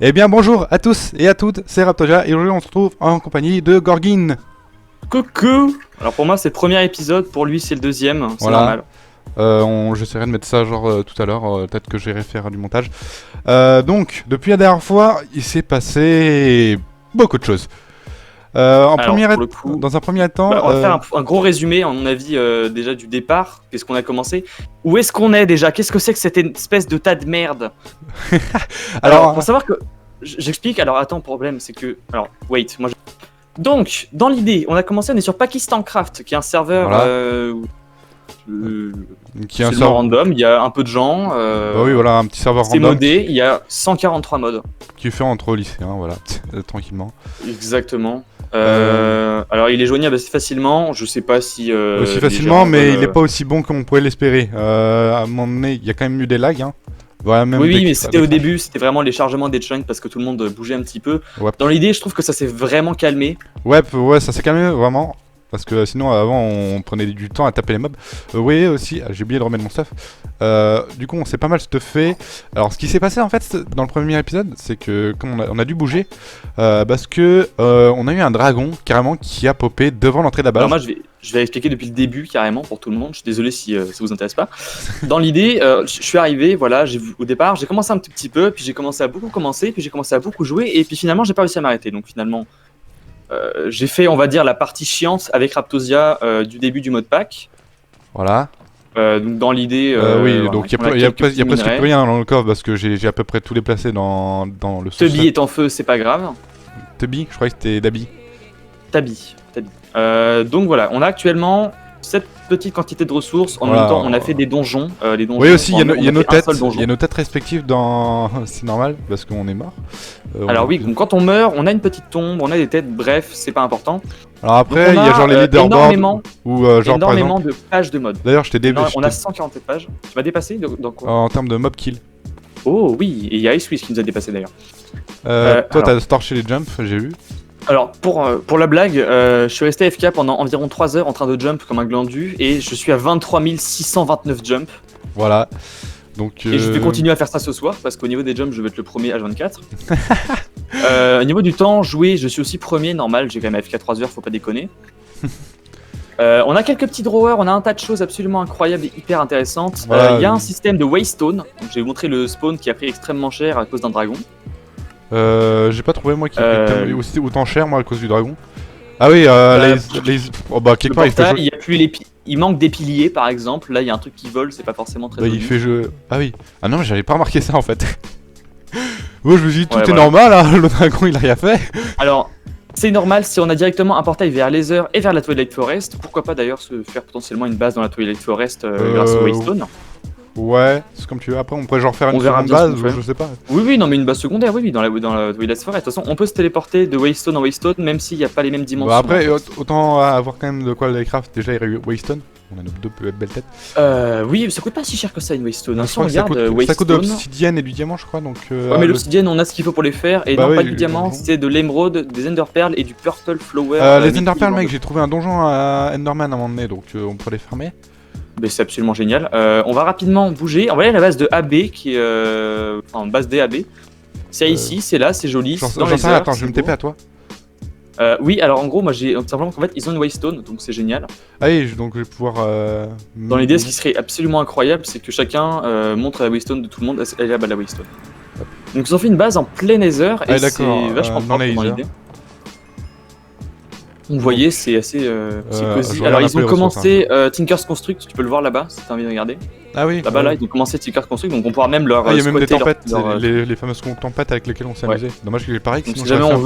Eh bien bonjour à tous et à toutes, c'est Raptoja et aujourd'hui on se retrouve en compagnie de Gorgin. Coucou. Alors pour moi c'est le premier épisode, pour lui c'est le deuxième, c'est Voilà. normal. J'essaierai de mettre ça genre tout à l'heure, peut-être que j'irai faire du montage. Donc, depuis la dernière fois, il s'est passé beaucoup de choses. Alors pour le coup, Dans un premier temps... on va faire un gros résumé à mon avis déjà du départ, qu'est-ce qu'on a commencé. Où est-ce qu'on est déjà? Qu'est-ce que c'est que cette espèce de tas de merde? Alors pour savoir que... J'explique, alors attends, problème c'est que... Alors, wait, moi je... Donc, dans l'idée, on a commencé, on est sur Pakistan Craft, qui est un serveur... Voilà. Qui est un c'est serveur random, il y a un peu de gens. Bah oui, voilà, un petit serveur C'est random modé, il y a 143 modes. qui est fait entre lycéens, voilà, tranquillement. Exactement. Alors il est joignable assez facilement, je sais pas si... aussi les facilement, gens mais veulent, il est pas aussi bon qu'on pourrait l'espérer. À un moment donné, il y a quand même eu des lags, hein. Voilà, même Oui, mais c'était au début, c'était vraiment les chargements des chunks parce que tout le monde bougeait un petit peu. Ouais. Dans l'idée, je trouve que ça s'est vraiment calmé. Ouais, ça s'est calmé vraiment. Parce que sinon, avant, on prenait du temps à taper les mobs. Oui, aussi, j'ai oublié de remettre mon stuff. Du coup, on s'est pas mal stuffé. Alors, ce qui s'est passé en fait dans le premier épisode, c'est que comme on a dû bouger, parce que on a eu un dragon carrément qui a popé devant l'entrée de la base. Alors moi, je vais expliquer depuis le début carrément pour tout le monde. Je suis désolé si ça vous intéresse pas. Dans l'idée, je suis arrivé, voilà, au départ, j'ai commencé un tout petit peu, puis j'ai commencé à beaucoup commencer, puis j'ai commencé à beaucoup jouer, et puis finalement, j'ai pas réussi à m'arrêter. Donc finalement... j'ai fait, on va dire, la partie chiante avec Raptosia du début du mode pack. Voilà. Donc dans l'idée... oui, voilà, donc il y a presque plus rien dans le coffre parce que j'ai à peu près tout déplacé dans le sous-sol. Tubby est en feu, c'est pas grave. Tubby, je croyais que c'était Dabi. Tabi. Donc voilà, on a actuellement cette petite quantité de ressources. En Voilà. même temps, on a fait des donjons. Les donjons Oui, aussi, il y a nos fait un têtes. seul donjon. Il y a nos têtes respectives dans. C'est normal parce qu'on est mort. Alors oui, donc quand on meurt, on a une petite tombe, on a des têtes, bref, c'est pas important. Alors après, il y a genre les leaderboards ou genre par énormément exemple. de pages de mode. D'ailleurs, je t'ai dépassé. On a 147 pages. Tu m'as dépassé dans quoi? En termes de mob kill. Oh oui, et il y a Icewiz qui nous a dépassé d'ailleurs. Toi, t'as torché les jumps, j'ai vu. Alors, pour la blague, je suis resté AFK pendant environ 3 heures en train de jump comme un glandu et je suis à 23 629 jump. Voilà. Donc, et je vais continuer à faire ça ce soir parce qu'au niveau des jumps, je vais être le premier H24. Au niveau du temps joué, je suis aussi premier, normal, j'ai quand même AFK 3 heures, faut pas déconner. On a quelques petits drawers, on a un tas de choses absolument incroyables et hyper intéressantes. Voilà, y a un système de waystone, donc je vais vous montrer le spawn qui a pris extrêmement cher à cause d'un dragon. J'ai pas trouvé moi qui était aussi autant cher moi à cause du dragon. Ah oui, oh bah quelque part il fait joli. Il manque des piliers par exemple. Là il y a un truc qui vole, c'est pas forcément très joli. Il fait jeu. Ah oui. Ah non mais j'avais pas remarqué ça en fait. Moi je me suis dit tout est voilà. normal hein, le dragon il a rien fait. Alors c'est normal si on a directement un portail vers Laser et vers la Twilight Forest. Pourquoi pas d'ailleurs se faire potentiellement une base dans la Twilight Forest grâce au Waystone. Ouais, c'est comme tu veux. Après, on pourrait genre faire une seconde base, je sais pas. Oui, non, mais une base secondaire, oui, dans la Twilight Forest. De toute façon, on peut se téléporter de Waystone en Waystone, même s'il n'y a pas les mêmes dimensions. Bah après, autant avoir quand même de quoi les craft. Déjà, il y a eu Waystone. On a nos deux belles têtes. Oui, ça coûte pas si cher que ça une Waystone. Non, si on regarde Waystone. Ça coûte de l'obsidienne et du diamant, je crois. Donc, ouais, mais l'obsidienne, on a ce qu'il faut pour les faire. Et non, pas du diamant, c'est de l'émeraude, des Enderpearls et du Purple Flower. Les Enderpearls, mec, j'ai trouvé un donjon à Enderman à un moment donné, donc on pourrait les farmer. Mais c'est absolument génial. On va rapidement bouger. On va aller à la base de AB, qui est enfin base DAB. C'est ici, c'est là, c'est joli. Attends, je vais me TP à toi. Oui, alors en gros, moi j'ai simplement qu'en fait ils ont une Waystone, donc c'est génial. Ah oui, donc je vais pouvoir. Dans l'idée, ce qui serait absolument incroyable, c'est que chacun montre la Waystone de tout le monde. Elle est là-bas la Waystone. Donc ils ont fait une base en plein Nether et c'est vachement propre dans l'idée. Donc vous voyez, c'est assez cosy. Alors ils ont commencé Tinker's Construct, tu peux le voir là-bas si t'as envie de regarder. Ah oui. Là-bas là, ils ont commencé Tinker's Construct, donc on pourra même leur. Il y a même des tempêtes, les fameuses tempêtes avec lesquelles on s'est amusé. Dommage que j'ai pareil, sinon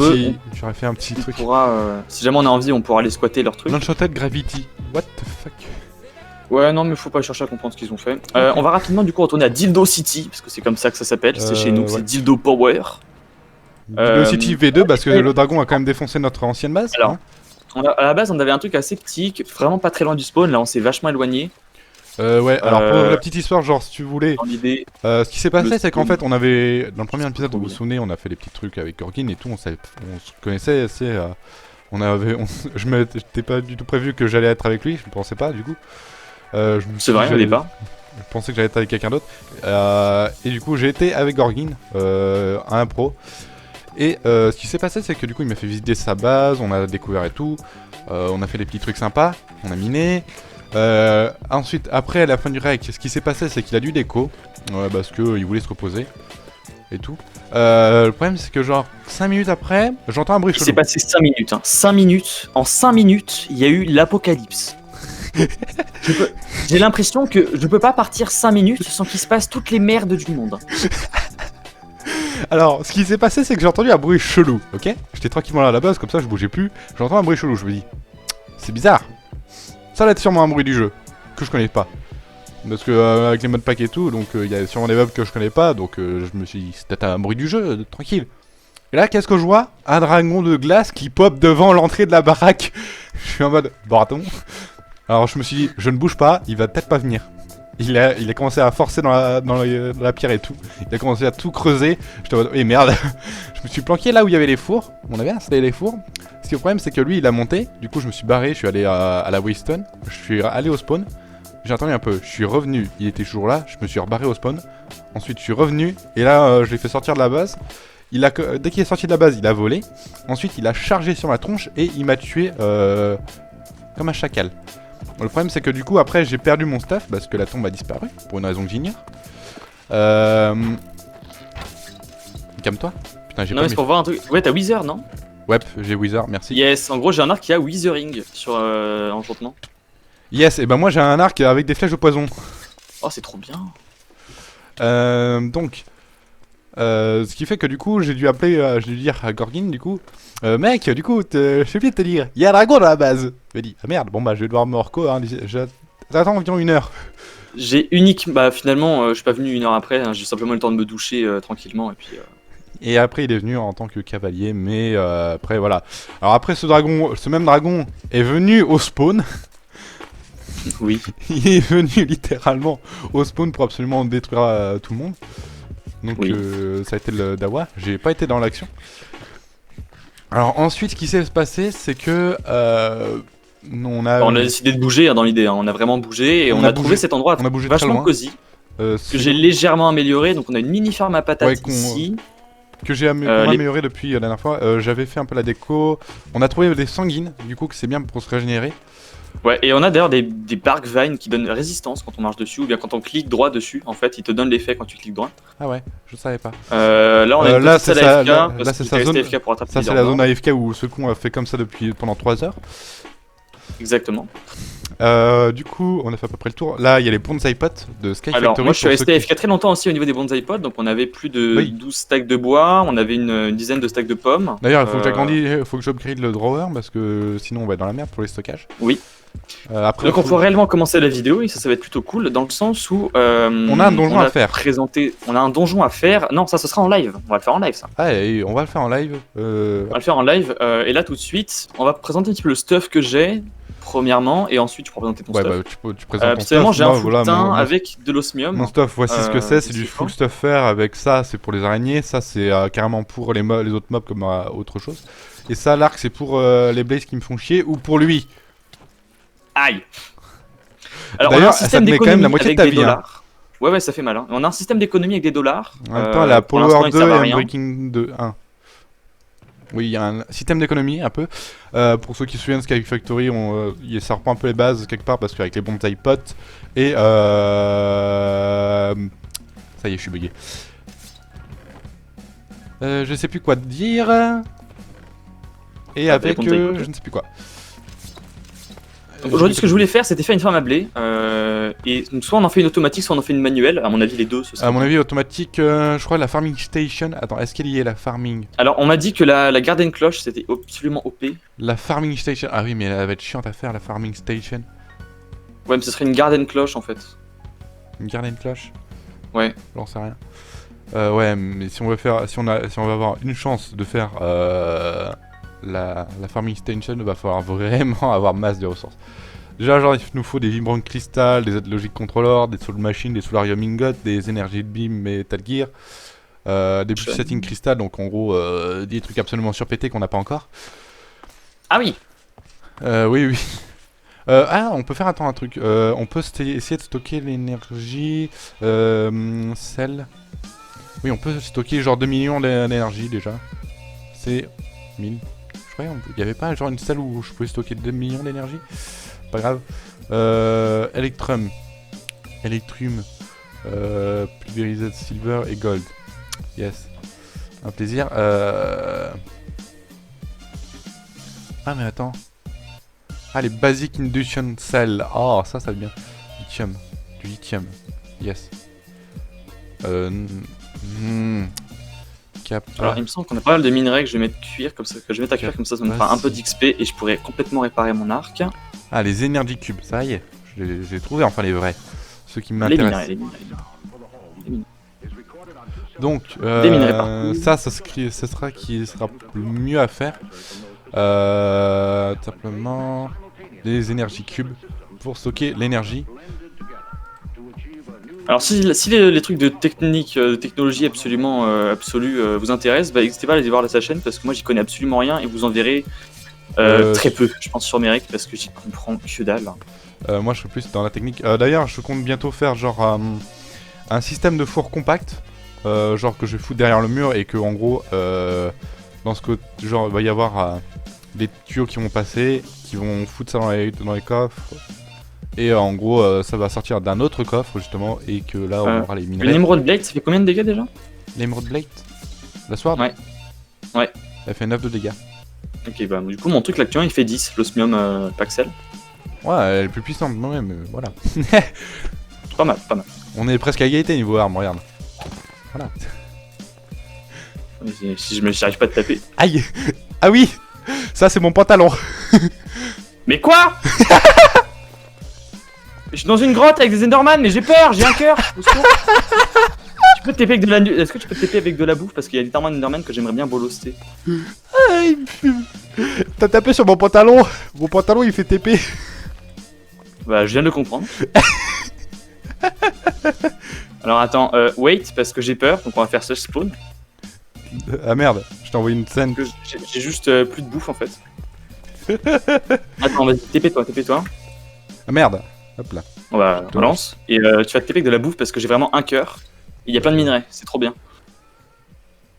j'aurais fait un petit truc. Si jamais on a envie, on pourra aller squatter leur truc. L'Enchanted Gravity, what the fuck. Ouais, non, mais faut pas chercher à comprendre ce qu'ils ont fait. On va rapidement du coup retourner à Dildo City, parce que c'est comme ça que ça s'appelle, c'est chez nous, c'est Dildo Power. Dildo City V2, parce que le dragon a quand même défoncé notre ancienne base. Alors. À la base, on avait un truc assez petit, vraiment pas très loin du spawn. Là, on s'est vachement éloigné. Ouais, alors pour la petite histoire, genre si tu voulais. Ce qui s'est passé, c'est qu'en fait, on avait. Dans le premier épisode, vous vous souvenez, on a fait des petits trucs avec Gorgin et tout, on se connaissait assez. Je m'étais pas du tout prévu que j'allais être avec lui, je ne pensais pas du coup. C'est vrai, au départ. Je pensais que j'allais être avec quelqu'un d'autre. Et du coup, j'ai été avec Gorgin, à un pro. Et ce qui s'est passé, c'est que du coup, il m'a fait visiter sa base, on a découvert et tout. On a fait des petits trucs sympas, on a miné. Ensuite, après, à la fin du rec, ce qui s'est passé, c'est qu'il a dû déco. Parce qu'il voulait se reposer. Et tout. Le problème, c'est que genre 5 minutes après, j'entends un bruit Il chelou. s'est passé 5 minutes. 5 minutes. En 5 minutes, il y a eu l'apocalypse. J'ai l'impression que je peux pas partir 5 minutes sans qu'il se passe toutes les merdes du monde. Alors, ce qui s'est passé, c'est que j'ai entendu un bruit chelou, ok? J'étais tranquillement là à la base, comme ça, je bougeais plus. J'entends un bruit chelou, je me dis, c'est bizarre. Ça va être sûrement un bruit du jeu, que je connais pas. Parce que avec les modpacks et tout, donc il y a sûrement des mobs que je connais pas, donc je me suis dit, c'est peut-être un bruit du jeu, tranquille. Et là, qu'est-ce que je vois? Un dragon de glace qui pop devant l'entrée de la baraque. Je suis en mode, baraton. Alors je me suis dit, je ne bouge pas, il va peut-être pas venir. Il a commencé à forcer dans la pierre et tout. Il a commencé à tout creuser. J'étais en mode, eh merde. Je me suis planqué là où il y avait les fours. On avait installé les fours. Ce qui est le problème, c'est que lui, il a monté. Du coup, je me suis barré. Je suis allé à la Waystone. Je suis allé au spawn. J'ai attendu un peu. Je suis revenu. Il était toujours là. Je me suis rebarré au spawn. Ensuite, je suis revenu. Et là, je l'ai fait sortir de la base. Dès qu'il est sorti de la base, il a volé. Ensuite, il a chargé sur ma tronche et il m'a tué comme un chacal. Le problème, c'est que du coup, après, j'ai perdu mon stuff parce que la tombe a disparu pour une raison que j'ignore. Calme-toi. Putain, j'ai Non, pas mais c'est pour voir un truc. Ouais, t'as Wither, non? Ouais, j'ai Wither, merci. Yes, en gros, j'ai un arc qui a Withering sur enchantement. Yes, et ben moi j'ai un arc avec des flèches au poison. Oh, c'est trop bien. Donc, ce qui fait que du coup, j'ai dû appeler, j'ai dû dire à Gorgin, du coup, mec, du coup, je sais plus te dire, il y a un dragon dans la base. Il m'a dit, ah merde, bon bah je vais devoir me reco, hein, j'attends environ 1 heure. J'ai unique. Bah, finalement, je suis pas venu 1 heure après. Hein, j'ai simplement eu le temps de me doucher tranquillement. Et puis. Et après, il est venu en tant que cavalier, mais après, voilà. Alors après, ce même dragon est venu au spawn. Oui. Il est venu littéralement au spawn pour absolument détruire tout le monde. Donc Oui. ça a été le dawa. J'ai pas été dans l'action. Alors ensuite, ce qui s'est passé, c'est que on a décidé de bouger hein, dans l'idée. Hein. On a vraiment bougé et on a trouvé cet endroit on a bougé très vachement loin. cosy. Que j'ai légèrement amélioré. Donc on a une mini ferme à patates ici. Que j'ai amélioré depuis la dernière fois. J'avais fait un peu la déco. On a trouvé des sanguines, du coup que c'est bien pour se régénérer. Ouais, et on a d'ailleurs des bark vines qui donnent résistance quand on marche dessus, ou bien quand on clique droit dessus, en fait, il te donne l'effet quand tu cliques droit. Ah ouais, je savais pas. Là, on a une petite salle AFK, là parce c'est qu'il sa zone. AFK pour attraper Ça, c'est la zone AFK où ce con a fait comme ça pendant 3 heures. Exactement. Du coup, on a fait à peu près le tour. Là, il y a les bonsai pots de Sky Alors, Factory. moi, je suis resté AFK très longtemps aussi au niveau des bonsai pots, donc on avait plus de 12 stacks de bois, on avait une dizaine de stacks de pommes. D'ailleurs, il faut que j'agrandisse, faut que j'upgrade le drawer parce que sinon on va être dans la merde pour les stockages. Oui. Après, donc on peut réellement commencer la vidéo et ça va être plutôt cool dans le sens où on a un donjon à faire. On a un donjon à faire. Non, ça ce sera en live. On va le faire en live ça. Ah, et on va le faire en live. On va le faire en live et là tout de suite, on va présenter un petit peu le stuff que j'ai premièrement et ensuite tu pourras présenter ton stuff. Bah, tu présentes ton stuff. J'ai un full voilà, teint avec de l'osmium. Mon stuff, voici ce que c'est du full stuff faire avec ça, c'est pour les araignées, ça c'est carrément pour les autres mobs comme autre chose. Et ça, l'arc, c'est pour les blazes qui me font chier ou pour lui. Aïe. Alors d'ailleurs, on a un système d'économie avec des dollars. Hein. Ouais, ça fait mal. Hein. On a un système d'économie avec des dollars. En même temps, la Power 2 et Unbreaking 2 1. Oui, il y a un système d'économie un peu. Pour ceux qui se souviennent, Sky Factory, ça reprend un peu les bases quelque part parce qu'avec les bonsai pots et ça y est, je suis bugué. Je sais plus quoi dire. Et avec je ne sais plus quoi. Aujourd'hui, ce que je voulais faire, c'était faire une ferme à blé. Et donc, soit on en fait une automatique, soit on en fait une manuelle. À mon avis, les deux. À mon avis, automatique, je crois la farming station. Attends, est-ce qu'elle y est la farming? Alors, on m'a dit que la garden cloche, c'était absolument OP. La farming station. Ah oui, mais elle va être chiante à faire, la farming station. Ouais, mais ce serait une garden cloche en fait. Une garden cloche? Ouais. J'en sais rien. Ouais, mais si on veut faire, si on va avoir une chance de faire la farming station, il va falloir vraiment avoir masse de ressources. Déjà, genre, il nous faut des vibrants cristal, des aides logiques controllers, des soul machines, des soularium ingots, des énergies de beam, metal gear, des setting crystal, donc en gros, des trucs absolument surpétés qu'on n'a pas encore. Ah oui. Oui, oui. Ah, on peut faire attends un truc. On peut essayer de stocker l'énergie. Celle. Oui, on peut stocker genre 2 millions d'énergie déjà. C'est 1000. Je croyais, il y avait pas genre une salle où je pouvais stocker 2 millions d'énergie. Pas grave. Electrum. Electrum. Pulverised silver et gold. Yes. Un plaisir. Ah mais attends. Ah les basic induction cells. Oh ça va bien. Lithium. Du lithium. Yes. Cap. Alors il me semble qu'on a pas mal de minerais que je vais mettre cuire comme ça, que je vais mettre à cuire comme ça me fera un peu d'XP et je pourrais complètement réparer mon arc. Ah les energy cubes, ça y est. J'ai trouvé enfin les vrais. Ceux qui Les m'intéressent. minerais. Donc, Des minerais partout. ça sera qui sera le mieux à faire. Simplement des énergies cubes pour stocker l'énergie. Alors si les trucs de technique, de technologie absolument absolue vous intéressent, bah, n'hésitez pas à aller voir sa chaîne parce que moi j'y connais absolument rien et vous en verrez très peu, je pense, sur mes règles parce que j'y comprends que dalle. Moi je suis plus dans la technique. D'ailleurs, je compte bientôt faire genre un système de four compact. Genre que je vais foutre derrière le mur et que en gros dans ce côté genre il va y avoir des tuyaux qui vont passer, qui vont foutre ça dans les coffres et en gros ça va sortir d'un autre coffre justement et que là on aura les minerais. L'Emerald Blade ça fait combien de dégâts déjà? L'Emerald Blade? La sword? Ouais. Elle fait 9 de dégâts. Ok bah du coup mon truc là actuellement il fait 10, l'osmium Paxel. Ouais elle est plus puissante moi-même, voilà. Pas mal. On est presque à égalité niveau arme, regarde. Voilà. Si j'arrive pas à te taper. Aïe. Ah oui. Ça c'est mon pantalon. Mais quoi? Je suis dans une grotte avec des Enderman, mais j'ai peur, j'ai un cœur. Tu peux te taper avec de la... Est-ce que tu peux te taper avec de la bouffe? Parce qu'il y a littéralement un Enderman que j'aimerais bien boloster. Ah, il me fume. T'as tapé sur mon pantalon. Mon pantalon il fait TP. Bah je viens de le comprendre. Alors attends, wait, parce que j'ai peur, donc on va faire ce spawn. Ah merde, je t'ai envoyé une scène. J'ai juste plus de bouffe en fait. Attends, vas-y, TP-toi. Ah merde. Hop là. On lance. Et tu vas te TP avec de la bouffe parce que j'ai vraiment un cœur. Il y a plein de minerais, c'est trop bien.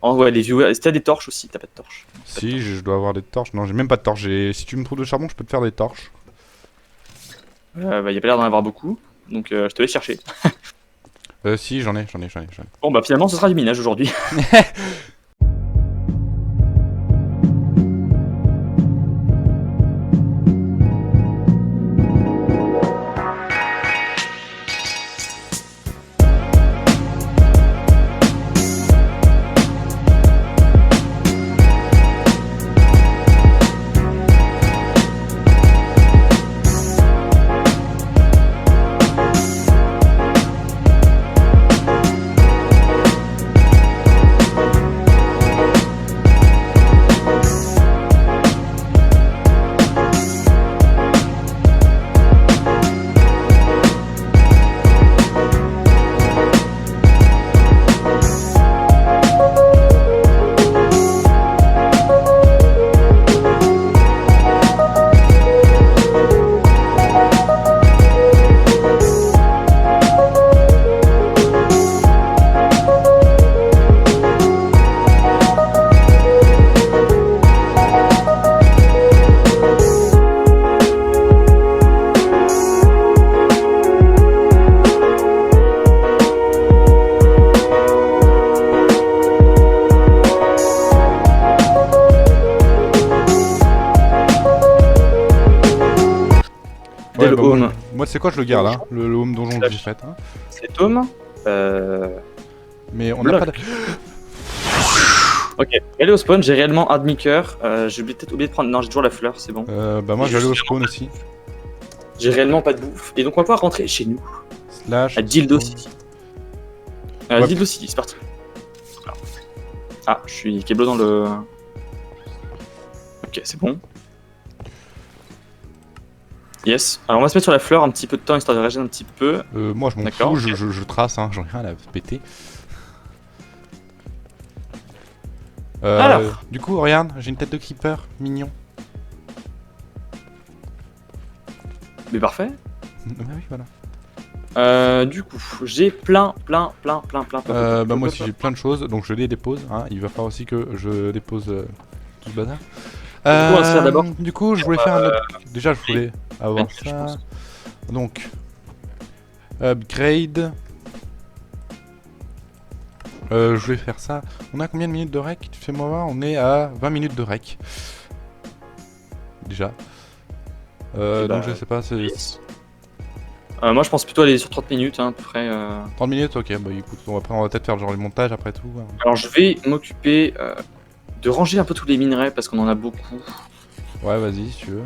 Oh ouais, les viewers. Si t'as des torches aussi, t'as pas de torches. Si, je dois avoir des torches. Non, j'ai même pas de torches. Si tu me trouves de charbon, je peux te faire des torches. Bah, y a pas l'air d'en avoir beaucoup. Donc je te laisse chercher. Si, j'en ai. Bon bah finalement ce sera du minage aujourd'hui. Ouais, bah, moi c'est quoi, je le garde, hein, le home donjon que j'ai fait. Hein. Cet home. Mais on n'a pas de... Ok, aller au spawn, j'ai réellement un demi-coeur. J'ai peut-être oublié de prendre. Non, j'ai toujours la fleur, c'est bon. Bah, moi j'allais au spawn aussi. J'ai réellement pas de bouffe. Et donc, on va pouvoir rentrer chez nous. Slash. À Dildo City. Dildo City, c'est parti. Alors. Ah, je suis Keblo dans le. Ok, c'est bon. Yes. Alors, on va se mettre sur la fleur un petit peu de temps histoire de réagir un petit peu. Moi je m'en fous, okay. je trace, hein, j'en ai rien à péter. Alors. Du coup, regarde, j'ai une tête de creeper, mignon. Mais parfait. Bah oui, voilà. Du coup, j'ai plein. Bah moi aussi j'ai plein de choses, donc je les dépose. Hein. Il va falloir aussi que je dépose tout ce bazar. on va se faire d'abord. Du coup, je voulais faire un autre. Déjà, je voulais avoir je ça. pense. Donc, upgrade. Je voulais faire ça. On a combien de minutes de rec? Fais-moi voir. On est à 20 minutes de rec. Déjà. Donc je sais pas. Moi, je pense plutôt aller sur 30 minutes, hein, à peu près. 30 minutes, ok. Bah écoute, on va peut-être faire genre le montage après tout. Hein. Alors, je vais m'occuper de ranger un peu tous les minerais parce qu'on en a beaucoup. Ouais, vas-y, si tu veux.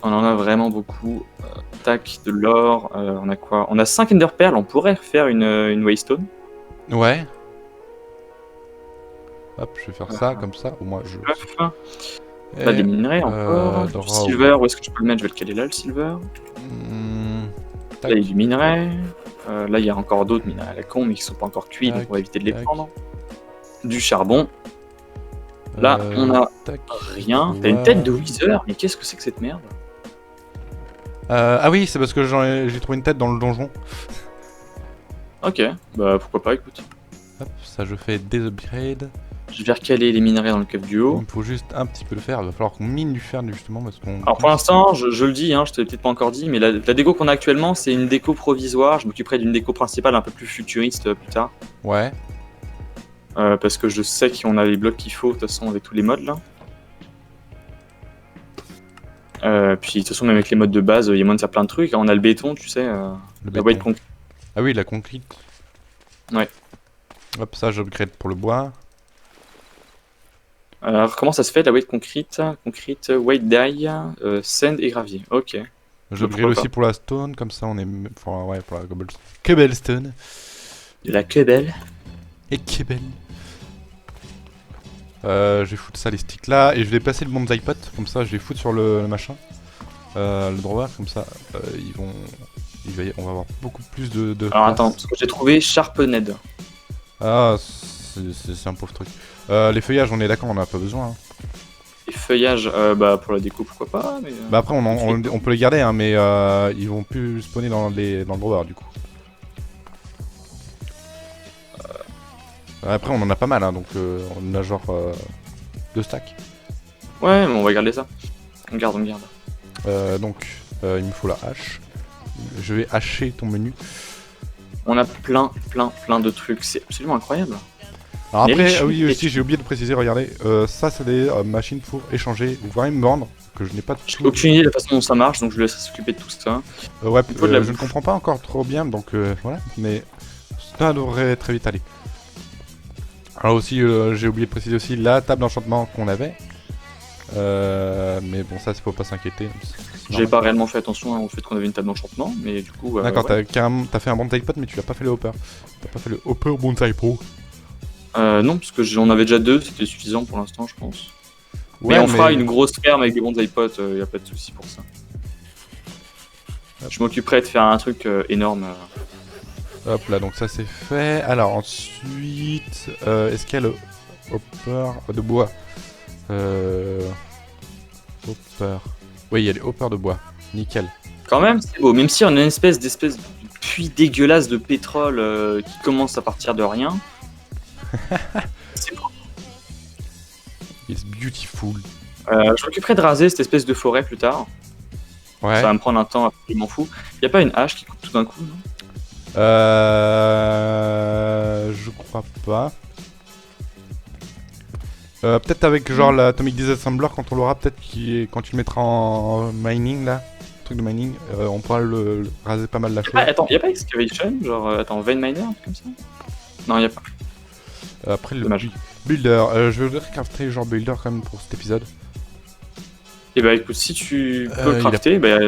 On en a vraiment beaucoup. Tac, de l'or. On a quoi? On a 5 Ender Pearls. On pourrait faire une Waystone. Ouais. Hop, je vais faire ça comme ça. Au moins, je. On a des minerais encore. Du silver, où est-ce que je peux le mettre? Je vais le caler là, le silver. Là, il y a du minerai. Là, il y a encore d'autres minerais à la con, mais qui sont pas encore cuits, donc on va éviter de les prendre. Du charbon. Là, on a rien. T'as une tête de Wither, mais qu'est-ce que c'est que cette merde? Ah oui, c'est parce que j'ai trouvé une tête dans le donjon. Ok, bah pourquoi pas, écoute. Hop, ça je fais des upgrades. Je vais recaler les minerais dans le cave du haut. Il me faut juste un petit peu le faire, il va falloir qu'on mine du fer justement parce qu'on... Alors pour l'instant, je le dis, hein, je te l'ai peut-être pas encore dit, mais la déco qu'on a actuellement, c'est une déco provisoire. Je m'occuperai d'une déco principale un peu plus futuriste plus tard. Ouais. Parce que je sais qu'on a les blocs qu'il faut, de toute façon, avec tous les modes là. Puis de toute façon, même avec les modes de base, il y a moyen de faire plein de trucs. On a le béton, tu sais, la white concrete. Ah oui, la concrete. Ouais. Hop, ça j'upgrade pour le bois. Alors comment ça se fait la white concrete? Concrete, white dye, sand et gravier. Ok. J'upgrade aussi pour la stone, comme ça on est... Enfin, ouais, pour la cobblestone. De la cobble. Et cobble. Je vais foutre ça les sticks là et je vais passer le bonsaï pot, comme ça je vais foutre sur le machin. Le drawer, comme ça on va avoir beaucoup plus de Alors attends, parce que j'ai trouvé Sharpened. Ah, c'est un pauvre truc. Les feuillages, on est d'accord, on en a pas besoin. Hein. Les feuillages, bah pour la déco, pourquoi pas. Mais, bah après, on peut les garder, hein, mais ils vont plus spawner dans le drawer du coup. Après, on en a pas mal, hein, donc on a genre 2 stacks. Ouais, mais on va garder ça. On garde. Donc, il me faut la hache. Je vais hacher ton menu. On a plein de trucs, c'est absolument incroyable. Alors après, oui aussi, j'ai oublié de préciser, regardez, ça c'est des machines pour échanger, vous pourrez me vendre, que je n'ai pas J'ai aucune idée de la façon dont ça marche, donc je laisse s'occuper de tout ça. Ouais, je ne comprends pas encore trop bien, donc voilà, mais ça devrait très vite aller. Alors aussi, j'ai oublié de préciser aussi la table d'enchantement qu'on avait. Mais bon, ça, faut pas s'inquiéter. J'ai pas réellement fait attention au fait qu'on avait une table d'enchantement, mais du coup. D'accord, ouais. t'as fait un bonsaï pot, mais tu as pas fait le hopper. T'as pas fait le hopper bonsaï pro. Non, parce que j'en avais déjà 2, c'était suffisant pour l'instant, je pense. Ouais, mais on fera une grosse ferme avec des bonsaï pots, y a pas de souci pour ça. Je m'occuperai de faire un truc énorme. Hop là, donc ça c'est fait. Alors ensuite, est-ce qu'il y a le hopper de bois Hopper. Oui, il y a les hoppers de bois. Nickel. Quand même, c'est beau. Même si on a une espèce de puits dégueulasse de pétrole qui commence à partir de rien. C'est beau. It's beautiful. Je m'occuperai de raser cette espèce de forêt plus tard. Ouais. Ça va me prendre un temps absolument fou. Y a pas une hache qui coupe tout d'un coup, non? Je crois pas. Peut-être avec genre l'Atomic Disassembler quand on l'aura, peut-être quand tu le mettras en mining là, truc de mining, on pourra le raser pas mal la chose. Ah, attends, y'a pas Excavation? Genre, attends, Vein Miner, comme ça? Non, y'a pas. Après le Builder, je vais crafter genre Builder quand même pour cet épisode. Et bah écoute, si tu peux le crafter, bah,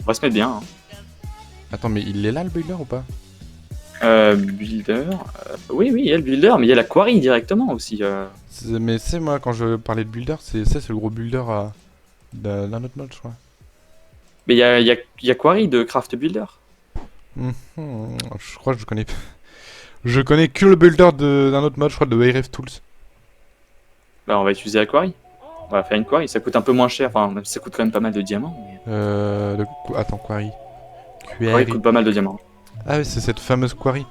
on va se mettre bien. Hein. Attends, mais il est là le Builder ou pas? Builder, oui, il y a le Builder, mais il y a la Quarry directement aussi. Mais c'est moi, quand je parlais de Builder, c'est le gros Builder d'un autre mode, je crois. Mais il y a Quarry de Craft Builder. Je crois que je connais. Je connais que le Builder d'un autre mode, je crois, de Wayref Tools. Bah, on va utiliser la Quarry. On va faire une quarry, ça coûte un peu moins cher, enfin même si ça coûte quand même pas mal de diamants. Mais... Attends, quarry. Quarry coûte pas mal de diamants. Ah oui, c'est cette fameuse quarry.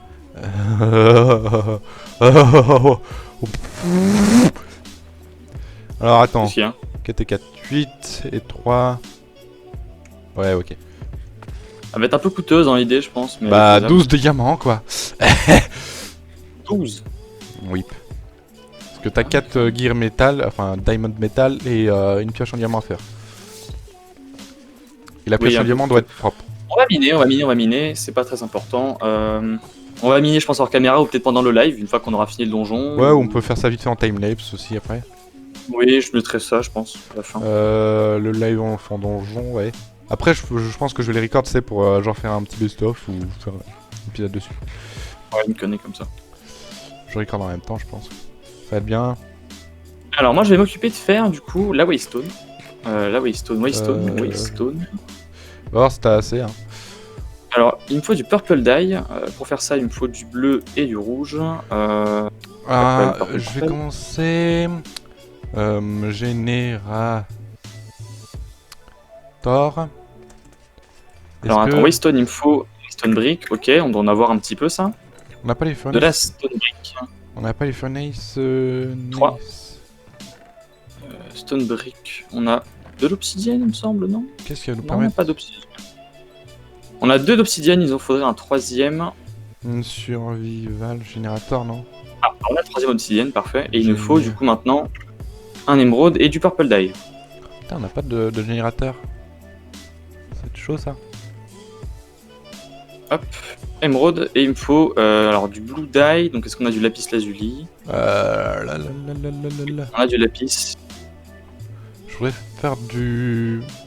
Alors attends, Qu'est-ce qu'il y a 4 et 4, 8 et 3. Ouais, ok. Elle va être un peu coûteuse dans l'idée, je pense. Mais Bah, faisable. 12 de diamants quoi. 12. Oui. Parce que t'as 4 gear métal, enfin diamond métal et une pioche en diamant à faire. Et la pioche en diamant doit être propre. On va miner, c'est pas très important. On va miner, je pense, hors caméra ou peut-être pendant le live, une fois qu'on aura fini le donjon. Ouais, ou on peut faire ça vite fait en timelapse aussi après. Oui, je mettrai ça, je pense, à la fin. Le live en fond donjon, ouais. Après, je pense que je vais les record, c'est pour genre faire un petit best-of ou faire un épisode dessus. Ouais, une connerie comme ça. Je record en même temps, je pense. Ça va être bien. Alors, moi, je vais m'occuper de faire, du coup, la Waystone. Waystone. On va voir si t'as assez. Hein. Alors, il me faut du purple dye. Pour faire ça, il me faut du bleu et du rouge. Je vais commencer. Générateur. Alors, attends, Waystone, il me faut stone brick. Ok, on doit en avoir un petit peu, ça. On n'a pas les furnaces. De la stone brick. On n'a pas les furnaces. 3. Stone brick. On a de l'obsidienne, il me semble, non? Qu'est-ce qui va nous Non, permettre pas d'obsidienne. On a 2 d'obsidienne, il en faudrait un 3ème. Une survival générateur, non? Ah, on a le 3ème obsidienne, parfait. Et il nous faut du coup maintenant un émeraude et du purple dye. Putain, on n'a pas de générateur. C'est chaud ça. Hop, émeraude. Et il me faut alors du blue dye. Donc est-ce qu'on a du lapis lazuli? On a du lapis. Je voudrais faire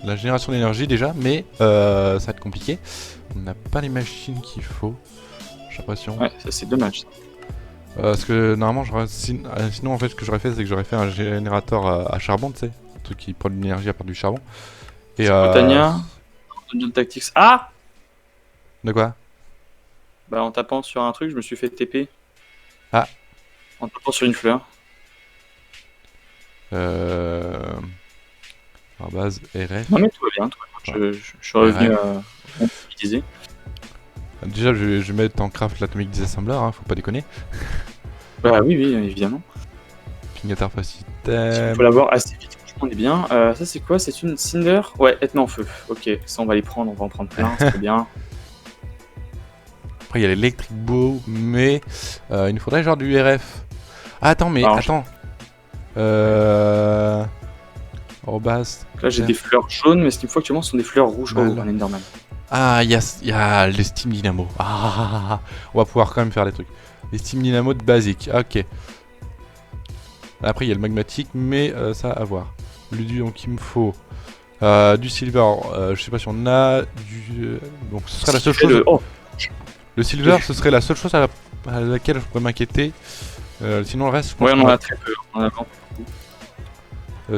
la génération d'énergie déjà, mais ça va être compliqué. On n'a pas les machines qu'il faut, j'ai l'impression. Ouais, ça c'est dommage. Parce que normalement, sinon en fait, ce que j'aurais fait, c'est que j'aurais fait un générateur à charbon, tu sais, un truc qui prend de l'énergie à part du charbon. Et Botania, Dungeon Tactics. Ah! De quoi? Bah en tapant sur un truc, je me suis fait TP. Ah. En tapant sur une fleur. Base RF. Non mais tout va bien, tout va bien. Je suis revenu à utiliser. Déjà, je vais mettre en craft l'atomic disassembler, hein, faut pas déconner. Bah oui, évidemment. Pignatar facile. Il faut l'avoir assez vite, franchement on est bien. Ça c'est quoi? C'est une cinder? Ouais, ethne en feu. Ok, ça on va les prendre, on va en prendre plein, c'est bien. Après il y a l'électric bow, mais il nous faudrait genre du RF. Ah, attends, mais alors, attends. Base. Là j'ai des fleurs jaunes, mais ce qu'il me faut actuellement ce sont des fleurs rouges en Enderman. Ah, il y a les Steam Dynamo. On va pouvoir quand même faire des trucs. Les Steam Dynamo de basique, ok. Après il y a le magmatique, mais ça à voir. Donc il me faut du silver, je sais pas si on a du... donc ce serait la seule chose... Le silver, ce serait la seule chose à laquelle je pourrais m'inquiéter. Sinon le reste, je pense ouais, on en a très peu. On en a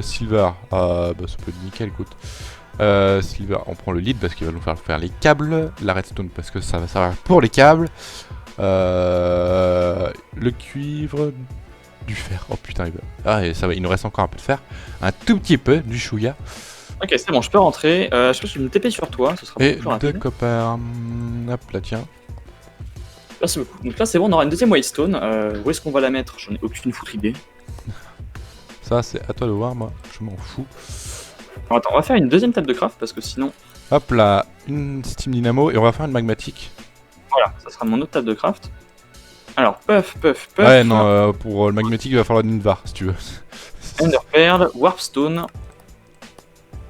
silver, bah ça peut être nickel, écoute. Silver, on prend le lead parce qu'il va nous faire les câbles. La redstone parce que ça va servir pour les câbles. Le cuivre, du fer. Oh putain, il nous reste encore un peu de fer. Un tout petit peu, du chouïa. Ok, c'est bon, je peux rentrer. Je pense que je vais me TP sur toi, ce sera et plus rapide. de copper. Hop là, tiens. Merci beaucoup. Donc là, c'est bon, on aura une deuxième Waystone. Où est-ce qu'on va la mettre? J'en ai aucune foutre idée. Ça, c'est à toi de voir, moi, je m'en fous. Alors, attends, on va faire une deuxième table de craft parce que sinon. Hop là, une Steam Dynamo et on va faire une magmatique. Voilà, ça sera mon autre table de craft. Alors, puff. Ouais, non, pour le magmatique, il va falloir une Invar si tu veux. Ender Pearl, Warpstone.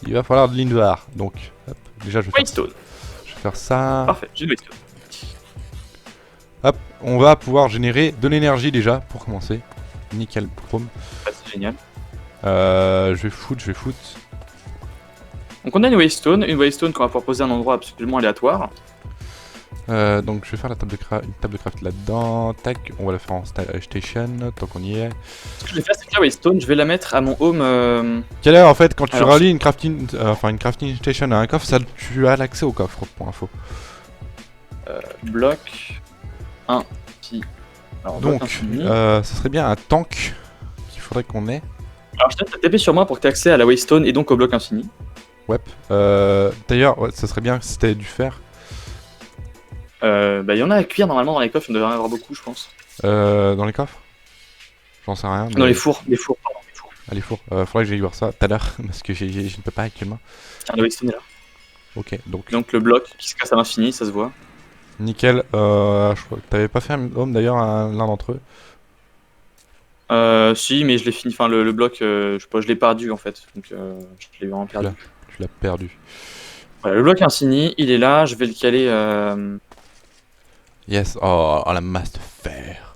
Il va falloir de l'Invar, donc hop, déjà je vais Waystone. faire ça. Parfait, j'ai de Waystone. Hop, on va pouvoir générer de l'énergie déjà pour commencer. Nickel chrome. Ah, c'est génial. Je vais foutre. Donc on a une Waystone qu'on va pouvoir poser à un endroit absolument aléatoire. Donc je vais faire une table de craft là-dedans. Tac, on va la faire en station tant qu'on y est. Ce que je vais faire, c'est que la Waystone, je vais la mettre à mon home. Quelle heure en fait quand tu rallies une crafting station à un coffre, ça, tu as l'accès au coffre pour info. Bloc 1 qui. Alors, donc, ce serait bien un tank qu'il faudrait qu'on ait. Alors je t'ai tapé sur moi pour que tu aies accès à la Waystone et donc au bloc infini. Ouais. D'ailleurs, ouais, ça serait bien si t'avais du fer. Bah il y en a à cuire normalement dans les coffres, il devrait y en avoir beaucoup je pense. Dans les coffres? J'en sais rien. Dans les fours, pardon, les fours. Ah, les fours. Faudrait que j'aille voir ça tout à l'heure, parce que je ne peux pas actuellement. Tiens, la Waystone est là. Ok, donc Donc le bloc qui se casse à l'infini, ça se voit. nickel. Je crois que t'avais pas fait un home d'ailleurs à l'un d'entre eux. Si, mais je l'ai fini, enfin le bloc, je sais pas, je l'ai perdu en fait, donc je l'ai vraiment perdu. Tu l'as perdu. Voilà, le bloc infini, il est là, je vais le caler. Yes. Oh, la masse de fer.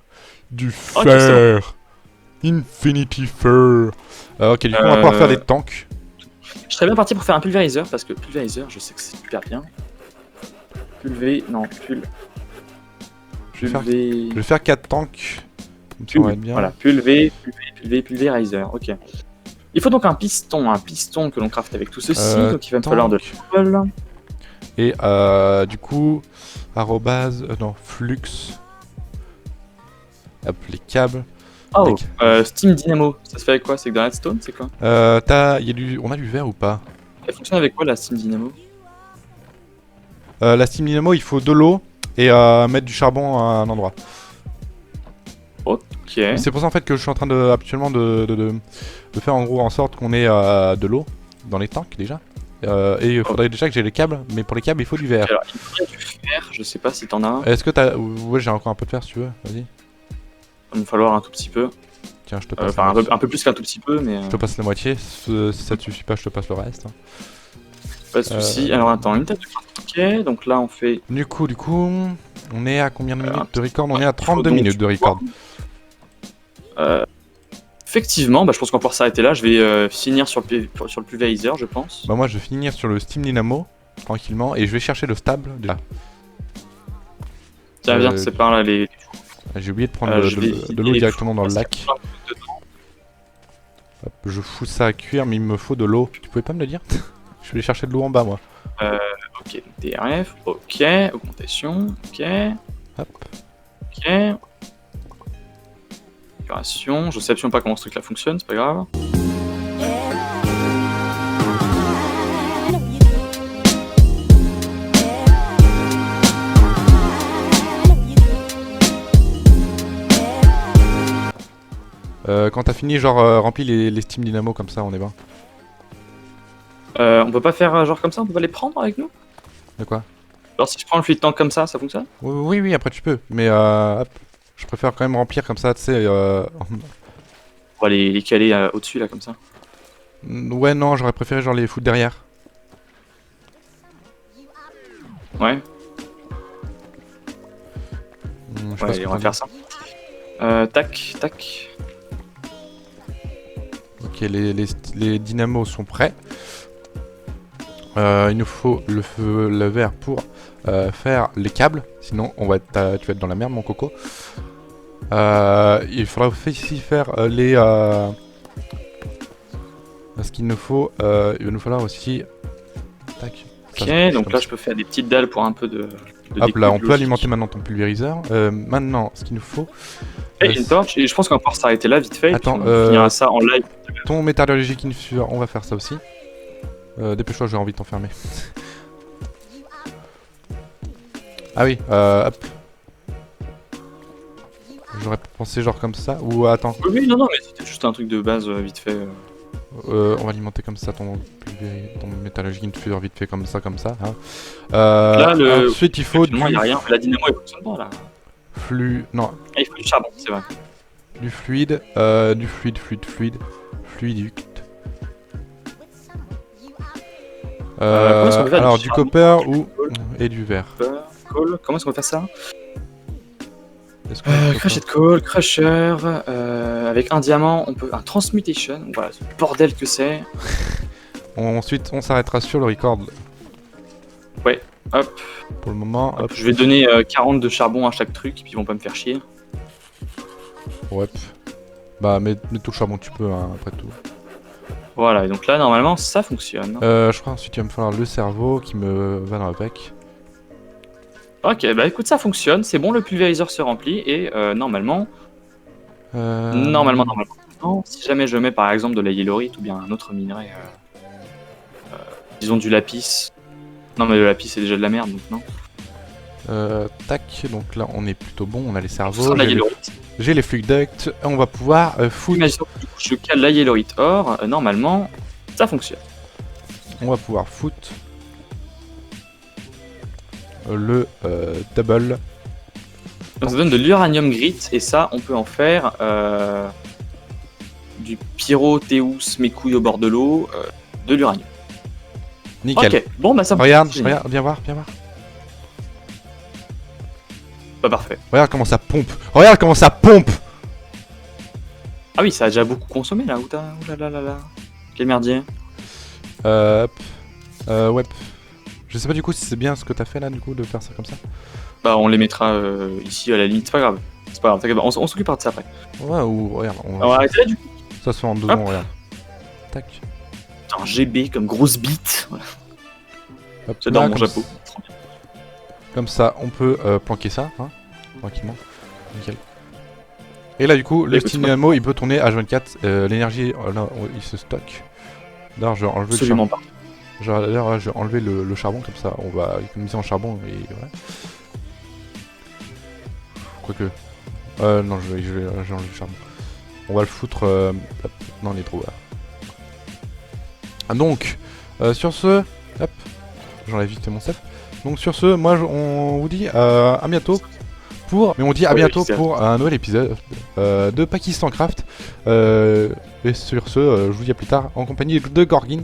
Du Ok, fer. Infinity Fer. Ok, du coup, on va pouvoir faire des tanks. Je serais bien parti pour faire un pulvériseur, parce que pulvériseur, je sais que c'est super bien. Je vais faire 4 tanks. Comme ça, on va être bien. Voilà, pulvériseur, ok. Il faut donc un piston que l'on craft avec tout ceci, donc il va me falloir de l'alcool. Et du coup, arrobase, non, flux. Hop, les câbles. Oh, Steam Dynamo, ça se fait avec quoi? C'est que dans Redstone, c'est quoi? on a du verre ou pas? Elle fonctionne avec quoi la Steam Dynamo? La Steam Dynamo, il faut de l'eau et mettre du charbon à un endroit. Ok. C'est pour ça en fait que je suis en train de actuellement de faire en gros en sorte qu'on ait de l'eau dans les tanks déjà. Et il faudrait déjà que j'ai les câbles, mais pour les câbles il faut du verre. Alors, il faut du fer, je sais pas si t'en as un. Est-ce que t'as... Ouais, j'ai encore un peu de fer si tu veux, vas-y. Il va me falloir un tout petit peu. Tiens, je te passe Enfin, un peu plus qu'un tout petit peu, mais. Je te passe la moitié, si ça te suffit pas, je te passe le reste. Hein. Pas de soucis. Alors attends, une tête de craft. Ok, donc là on fait. Du coup, on est à combien de minutes de record? On est à 32 minutes de record. Effectivement, bah, je pense qu'on va pouvoir s'arrêter là. Je vais finir sur le pulvériseur, je pense. Bah moi je vais finir sur le Steam Dynamo, tranquillement, et je vais chercher le stable déjà. Tiens, viens, c'est par là les. J'ai oublié de prendre de l'eau directement dans le lac. Hop, je fous ça à cuire, mais il me faut de l'eau. Tu pouvais pas me le dire? Je vais aller chercher de l'eau en bas, moi. Ok, DRF, ok, augmentation, ok. Hop. Ok. Configuration, je sais absolument pas comment ce truc là fonctionne, c'est pas grave. Quand t'as fini, genre remplis les Steam Dynamo comme ça, on est bien. On peut pas faire genre comme ça, on peut pas les prendre avec nous? De quoi? Alors si je prends le fluide tank comme ça fonctionne? Oui, après tu peux, mais hop, je préfère quand même remplir comme ça, tu sais. On va les caler au-dessus là comme ça. Ouais, non, j'aurais préféré genre les foutre derrière. Ouais. Ouais, on va faire ça. Tac, tac. Ok, les dynamos sont prêts. Il nous faut le verre pour faire les câbles, sinon tu vas être dans la merde mon coco. Il faudra aussi faire ce qu'il nous faut, il va nous falloir aussi... Tac. Ok, donc là je peux faire des petites dalles pour un peu de hop là, on peut alimenter maintenant ton pulvériseur. Maintenant, ce qu'il nous faut... Hey, une torche, et je pense qu'on va pouvoir s'arrêter là vite fait. Attends, on finira ça en live. Ton métallurgique infuseur, on va faire ça aussi. Dépêche-toi, j'ai envie de t'enfermer. Ah oui, hop. J'aurais pensé genre comme ça, ou attends. Oui, non, mais c'était juste un truc de base vite fait. On va alimenter comme ça ton métallurgique infuseur vite fait comme ça. Hein. Là, ensuite il faut du... Il y a rien, la dynamo elle fonctionne pas là. Non. Ah, il faut du charbon, c'est vrai. Du fluide, fluiducte. Alors du copper et du verre. Comment est-ce qu'on va faire ça? Crushed coal, crusher, avec un diamant, on peut un transmutation. Voilà, ce bordel que c'est. Ensuite, on s'arrêtera sur le record. Ouais, hop. Pour le moment, hop. Je vais donner 40 de charbon à chaque truc, puis ils vont pas me faire chier. Ouais. Bah, mets tout le charbon que tu peux, hein, après tout. Voilà, et donc là, normalement, ça fonctionne. Je crois ensuite, il va me falloir le cerveau qui me va dans avec. Ok, bah écoute, ça fonctionne, c'est bon, le pulvériseur se remplit, et normalement... Normalement. maintenant, si jamais je mets par exemple de la yellowite ou bien un autre minerai, disons du lapis. Non, mais le lapis c'est déjà de la merde donc non. Tac, donc là on est plutôt bon, on a les Ce cerveaux, sera de la yellowite. j'ai les fluid ducts, on va pouvoir foutre, Imaginons que du coup, je cale la yellowite or, normalement ça fonctionne. on va pouvoir foutre le double. Donc ça donne de l'uranium grit et ça on peut en faire du pyrotheus mes couilles au bord de l'eau, de l'uranium. Nickel. Ok, bon bah ça Regarde, c'est génial. regarde, viens voir, viens voir. Pas parfait. Regarde comment ça pompe. Regarde comment ça pompe. Ah oui, ça a déjà beaucoup consommé là, ouh là. Quel merdier. Hop. Ouais. Je sais pas du coup si c'est bien ce que t'as fait là du coup de faire ça comme ça. Bah on les mettra ici à la limite, c'est pas grave. C'est pas grave, t'inquiète pas, on s'occupera de ça après. Ouais ou regarde. On va arrêter là du coup. Ça se fait en deux Hop. secondes, regarde. Tac. Putain, GB comme grosse bite. Voilà. Hop, J'adore là, mon comme chapeau. Comme ça, on peut planquer ça, hein, tranquillement. Nickel. Et là, du coup, le Écoute, Steam Dynamo, il peut tourner H24. L'énergie, là, il se stocke. D'ailleurs, je vais enlever le Absolument charbon. pas. D'ailleurs, je vais enlever le charbon, comme ça, on va économiser en charbon. Et voilà. Quoique. Non, je vais enlever le charbon. On va le foutre dans les trous, là. Donc, sur ce, hop, j'enlève vite mon stuff. Donc sur ce, moi on vous dit à bientôt mais on dit à bientôt pour un nouvel épisode de Pakistan Craft. Et sur ce, je vous dis à plus tard en compagnie de Gorgin.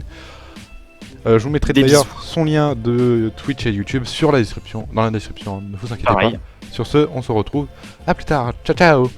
Je vous mettrai d'ailleurs son lien de Twitch et YouTube sur la description, dans la description, ne vous inquiétez pas. Sur ce, on se retrouve à plus tard. Ciao ciao.